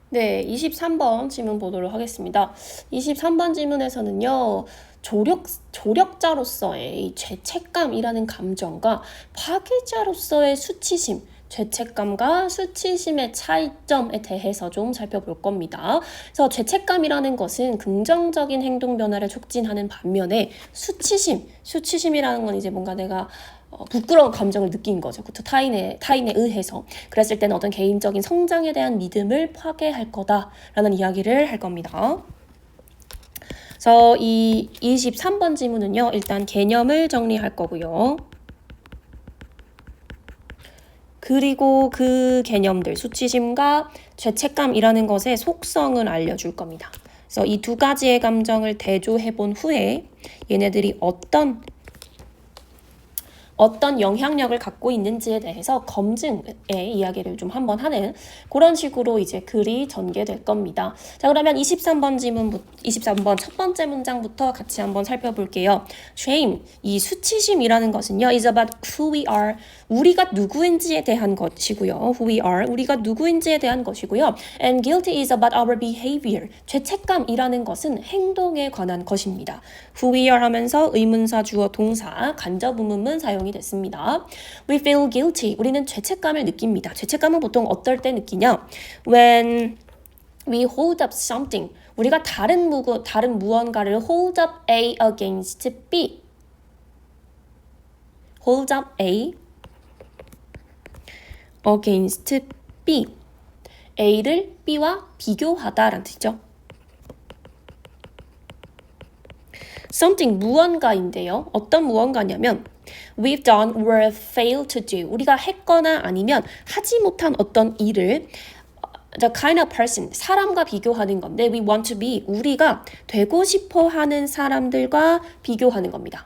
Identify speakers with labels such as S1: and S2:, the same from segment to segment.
S1: 네, 23번 질문 보도록 하겠습니다. 23번 질문에서는요, 조력자로서의 이 죄책감이라는 감정과 파괴자로서의 수치심, 죄책감과 수치심의 차이점에 대해서 좀 살펴볼 겁니다. 그래서 죄책감이라는 것은 긍정적인 행동 변화를 촉진하는 반면에 수치심이라는 건 이제 뭔가 내가 부끄러운 감정을 느낀 거죠. 그렇죠? 타인에 의해서. 그랬을 때는 어떤 개인적인 성장에 대한 믿음을 파괴할 거다라는 이야기를 할 겁니다. 그래서 이 23번 질문은요. 일단 개념을 정리할 거고요. 그리고 그 개념들, 수치심과 죄책감이라는 것의 속성을 알려줄 겁니다. 그래서 이 두 가지의 감정을 대조해 본 후에 얘네들이 어떤 영향력을 갖고 있는지에 대해서 검증의 이야기를 좀 한번 하는 그런 식으로 이제 글이 전개될 겁니다. 자, 그러면 23번 첫 번째 문장부터 같이 한번 살펴볼게요. Shame, 이 수치심이라는 것은요, is about who we are, 우리가 누구인지에 대한 것이고요. Who we are, 우리가 누구인지에 대한 것이고요. And guilty is about our behavior, 죄책감이라는 것은 행동에 관한 것입니다. Who we are 하면서 의문사, 주어, 동사, 간접 의문문 사용이 됐습니다. We feel guilty. 우리는 죄책감을 느낍니다. 죄책감은 보통 어떨 때 느끼냐? When we hold up something. 우리가 다른 무언가를 hold up A against B. hold up A against B. A를 B와 비교하다라는 뜻이죠. something 무언가인데요. 어떤 무언가냐면 we've done or failed to do. 우리가 했거나 아니면 하지 못한 어떤 일을 the kind of person, 사람과 비교하는 건데 we want to be, 우리가 되고 싶어 하는 사람들과 비교하는 겁니다.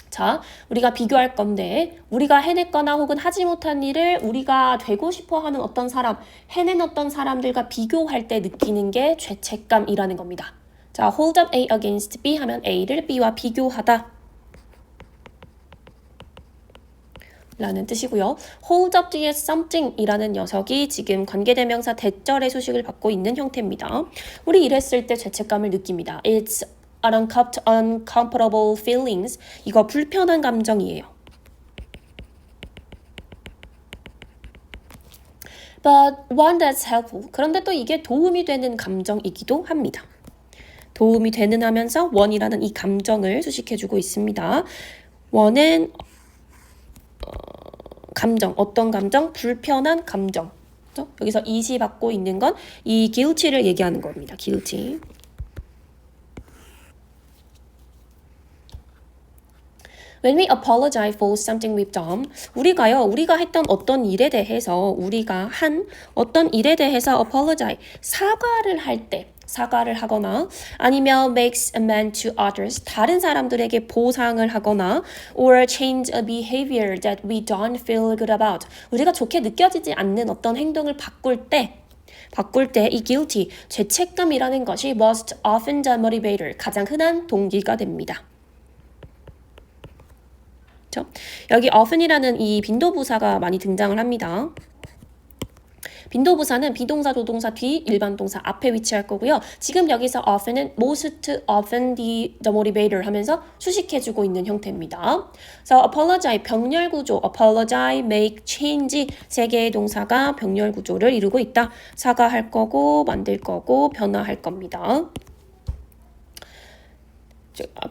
S1: 자, 우리가 비교할 건데 우리가 해냈거나 혹은 하지 못한 일을 우리가 되고 싶어 하는 어떤 사람, 해낸 어떤 사람들과 비교할 때 느끼는 게 죄책감이라는 겁니다. 자, hold up A against B 하면 A를 B와 비교하다 라는 뜻이고요. hold up 뒤에 something 이라는 녀석이 지금 관계대명사 대절의 수식을 받고 있는 형태입니다. 우리 이랬을 때 죄책감을 느낍니다. It's uncomfortable feelings. 이거 불편한 감정이에요. But one that's helpful. 그런데 또 이게 도움이 되는 감정이기도 합니다. 도움이 되는 하면서 원이라는 이 감정을 수식해주고 있습니다. 원은 감정, 어떤 감정? 불편한 감정. 그렇죠? 여기서 이시 받고 있는 건 이 guilty를 얘기하는 겁니다. guilty. When we apologize for something we've done, 우리가 했던 어떤 일에 대해서, 우리가 한 어떤 일에 대해서 apologize, 사과를 하거나 아니면 makes amends to others, 다른 사람들에게 보상을 하거나 or change a behavior that we don't feel good about, 우리가 좋게 느껴지지 않는 어떤 행동을 바꿀 때 이 guilty, 죄책감이라는 것이 most often the motivator, 가장 흔한 동기가 됩니다. 그렇죠? 여기 often이라는 이 빈도부사가 많이 등장을 합니다. 빈도부사는 비동사, 조동사 뒤 일반 동사 앞에 위치할 거고요. 지금 여기서 often은 most often the motivator 하면서 수식해주고 있는 형태입니다. 그래서 apologize, 병렬 구조, apologize, make, change 세 개의 동사가 병렬 구조를 이루고 있다. 사과할 거고, 만들 거고, 변화할 겁니다.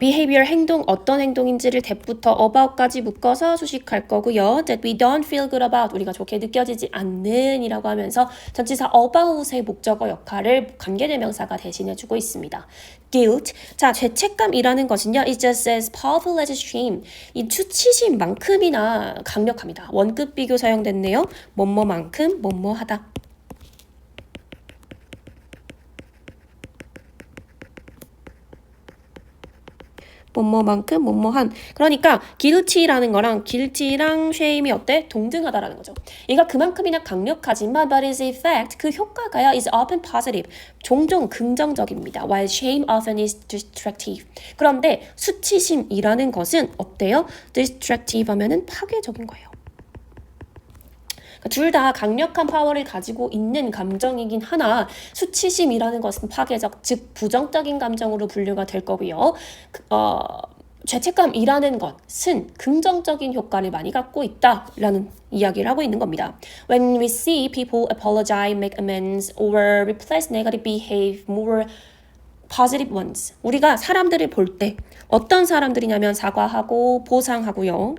S1: behavior 행동, 어떤 행동인지를 that부터 about까지 묶어서 수식할 거고요. that we don't feel good about, 우리가 좋게 느껴지지 않는 이라고 하면서 전치사 about의 목적어 역할을 관계대명사가 대신해주고 있습니다. guilt, 자, 죄책감이라는 것은요, it just as powerful as shame, 이 수치심만큼이나 강력합니다. 원급 비교 사용됐네요. 뭐뭐만큼 뭐뭐하다. 뭐뭐만큼 뭐뭐한. 그러니까 guilty랑 shame이 어때? 동등하다라는 거죠. 얘가 그만큼이나 강력하지만 but its effect, 그 효과가요 is often positive, 종종 긍정적입니다. while shame often is destructive. 그런데 수치심이라는 것은 어때요? destructive 하면은 파괴적인 거예요. 그러니까 둘 다 강력한 파워를 가지고 있는 감정이긴 하나 수치심이라는 것은 파괴적, 즉 부정적인 감정으로 분류가 될 거고요. 죄책감이라는 것은 긍정적인 효과를 많이 갖고 있다라는 이야기를 하고 있는 겁니다. When we see people apologize, make amends, or replace negative behavior more positive ones. 우리가 사람들을 볼 때 어떤 사람들이냐면 사과하고 보상하고요.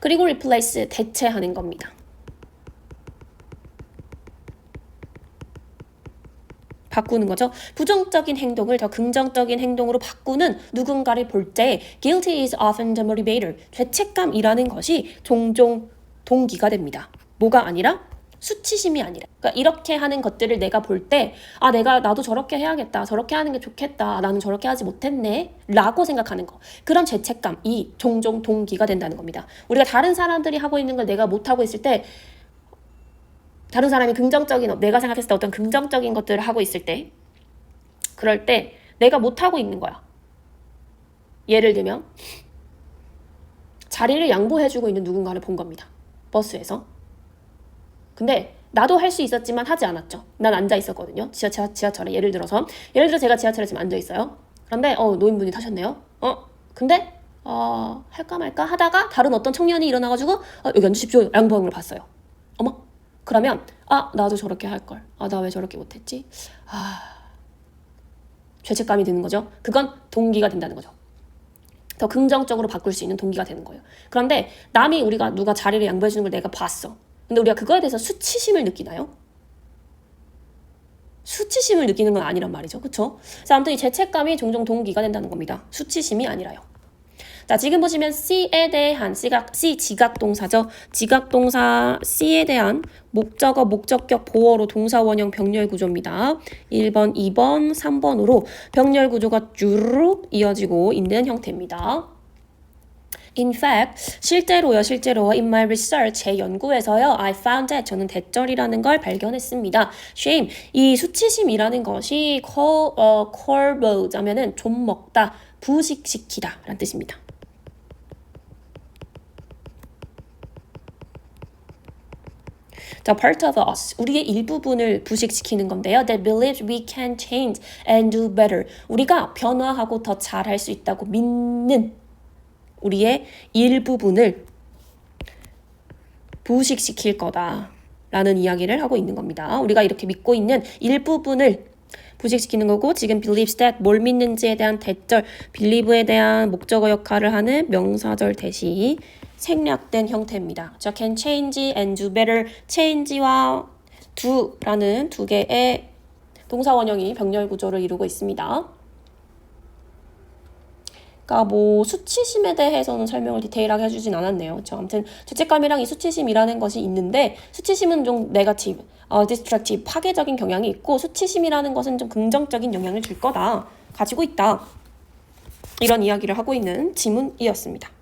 S1: 그리고 replace, 대체하는 겁니다. 바꾸는 거죠. 부정적인 행동을 더 긍정적인 행동으로 바꾸는 누군가를 볼 때 guilty is often the motivator. 죄책감이라는 것이 종종 동기가 됩니다. 뭐가 아니라 수치심이 아니라. 그러니까 이렇게 하는 것들을 내가 볼 때 나도 저렇게 해야겠다. 저렇게 하는 게 좋겠다. 나는 저렇게 하지 못했네. 라고 생각하는 거. 그런 죄책감이 종종 동기가 된다는 겁니다. 우리가 다른 사람들이 하고 있는 걸 내가 못하고 있을 때 다른 사람이 내가 생각했을 때 어떤 긍정적인 것들을 하고 있을 때 그럴 때 내가 못하고 있는 거야. 예를 들면 자리를 양보해주고 있는 누군가를 본 겁니다. 버스에서. 근데 나도 할 수 있었지만 하지 않았죠. 난 앉아 있었거든요. 지하철에 예를 들어서 제가 지하철에 지금 앉아 있어요. 그런데 노인분이 타셨네요. 근데 할까 말까 하다가 다른 어떤 청년이 일어나가지고 여기 앉으십시오. 양보하는 걸 봤어요. 어머? 그러면 나도 저렇게 할걸. 나 왜 저렇게 못했지? 죄책감이 드는 거죠. 그건 동기가 된다는 거죠. 더 긍정적으로 바꿀 수 있는 동기가 되는 거예요. 그런데 누가 자리를 양보해 주는 걸 내가 봤어. 근데 우리가 그거에 대해서 수치심을 느끼나요? 수치심을 느끼는 건 아니란 말이죠. 그렇죠? 그래서 아무튼 이 죄책감이 종종 동기가 된다는 겁니다. 수치심이 아니라요. 자, 지금 보시면 C에 대한 C 지각동사죠. 지각동사 C에 대한 목적어, 목적격, 보어로 동사 원형 병렬 구조입니다. 1번, 2번, 3번으로 병렬 구조가 쭈르륵 이어지고 있는 형태입니다. In fact, 실제로 in my research, 제 연구에서요, I found that, 저는 대절이라는 걸 발견했습니다. shame, 이 수치심이라는 것이 corrode 하면은 좀 먹다, 부식시키다 라는 뜻입니다. 자, part of us, 우리의 일부분을 부식시키는 건데요. That believes we can change and do better. 우리가 변화하고 더 잘할 수 있다고 믿는 우리의 일부분을 부식시킬 거다라는 이야기를 하고 있는 겁니다. 우리가 이렇게 믿고 있는 일부분을 부식시키는 거고, 지금 believes that, 뭘 믿는지에 대한 대절, believe에 대한 목적어 역할을 하는 명사절 대시 생략된 형태입니다. 자, can change and do better, change와 do라는 두 개의 동사 원형이 병렬 구조를 이루고 있습니다. 그러니까 수치심에 대해서는 설명을 디테일하게 해주진 않았네요. 그렇죠? 아무튼 죄책감이랑 이 수치심이라는 것이 있는데, 수치심은 좀 네거티브, 디스트럭티브, 파괴적인 경향이 있고, 수치심이라는 것은 좀 긍정적인 영향을 줄 거다, 가지고 있다, 이런 이야기를 하고 있는 지문이었습니다.